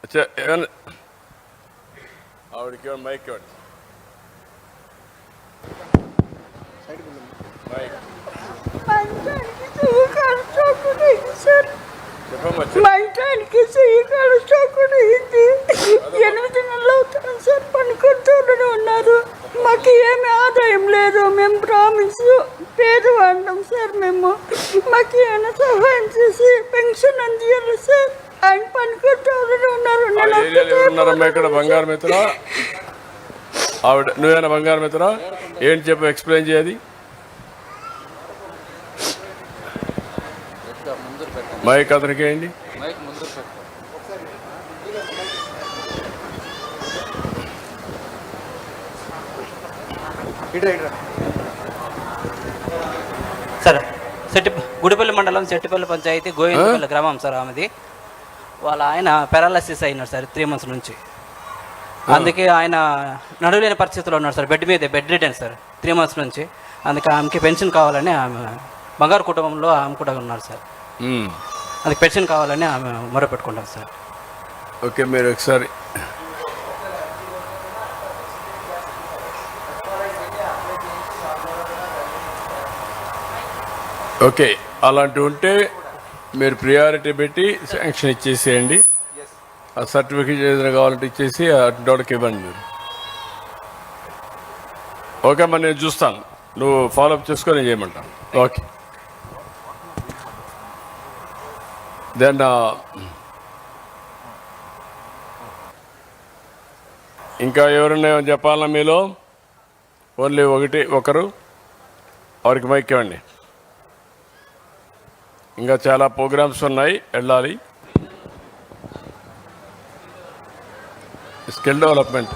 ఏమన్నా ఆవిడకి మైక్ ఇవ్వండి. మా ఇంటానికి చెయ్యకాల స్టాక్ అయింది. 8 నెలలు అవుతుంది సార్. పనుకుంటూనే ఉన్నారు. మాకు ఏమి ఆదాయం లేదు. మేము ప్రామిస్ పేదవాళ్ళం సార్. మాకు ఏమైనా సహాయం చేసి పెన్షన్ అందియాలి సార్. ఆయన పనుకుంటూనే ఉన్నారు. ఇక్కడ బంగారం మిత్రా ఆవిడ నువ్వేనా బంగారం మిత్రా? ఏంటి చెప్పు, ఎక్స్ప్లెయిన్ చేయది. మైక్ అతనికి ఏంటి? సార్ గుడిపల్లి మండలం సెట్టిపల్లి పంచాయతీ గోవిందపల్లి గ్రామం సార్. ఆమెది వాళ్ళ ఆయన పారాలసిస్ అయినారు సార్ 3 months నుంచి. అందుకే ఆయన నడువులేని పరిస్థితుల్లో ఉన్నారు sir. Bed return sir 3 months నుంచి. అందుకే ఆమెకి పెన్షన్ కావాలని ఆమె బంగారు కుటుంబంలో ఆమె కూడా ఉన్నారు సార్. అందుకే పెన్షన్ కావాలని ఆమె మొరపెట్టుకుంటారు సార్. ఓకే, మీరు ఒకసారి ఓకే అలాంటివి ఉంటే మీరు ప్రియారిటీ పెట్టి శాంక్షన్ ఇచ్చేసేయండి. ఆ సర్టిఫికేట్ ఏదైనా కావాలంటే ఇచ్చేసి అటుకి ఇవ్వండి మీరు. ఓకే అమ్మా, నేను చూస్తాను. నువ్వు ఫాలోఅప్ చేసుకొని చేయమంటాను. ఓకే, దెన్ ఇంకా ఎవరున్నా చెప్పాలన్నా మీలో? ఓన్లీ ఒకరు వారికి మైక్ ఇవ్వండి. ఇంకా చాలా ప్రోగ్రామ్స్ ఉన్నాయి, వెళ్ళాలి. Skill development.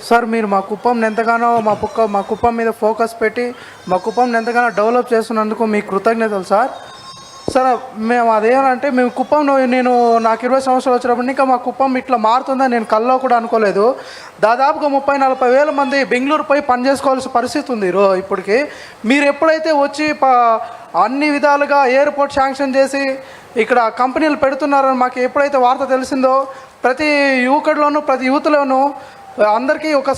సార్, మీరు మా కుప్పం ఎంతగానో మా కుప్పం మీద ఫోకస్ పెట్టి మా కుప్పం ఎంతగానో డెవలప్ చేస్తున్నందుకు మీకు కృతజ్ఞతలు సార్. సార్, మేము అదేమంటే మేము కుప్పంలో నాకు 20 సంవత్సరాలు వచ్చినప్పుడు ఇంకా మా కుప్పం ఇట్లా మారుతుందని నేను కల్లో కూడా అనుకోలేదు. దాదాపుగా 30-40 వేల మంది బెంగళూరు పోయి పనిచేసుకోవాల్సిన పరిస్థితి ఉంది ఇప్పటికి. మీరు ఎప్పుడైతే వచ్చి అన్ని విధాలుగా ఎయిర్పోర్ట్ శాంక్షన్ చేసి ఇక్కడ కంపెనీలు పెడుతున్నారని మాకు ఎప్పుడైతే వార్త తెలిసిందో ప్రతి యువకుడిలోనూ ప్రతి యూత్లోనూ అందరికీ ఒక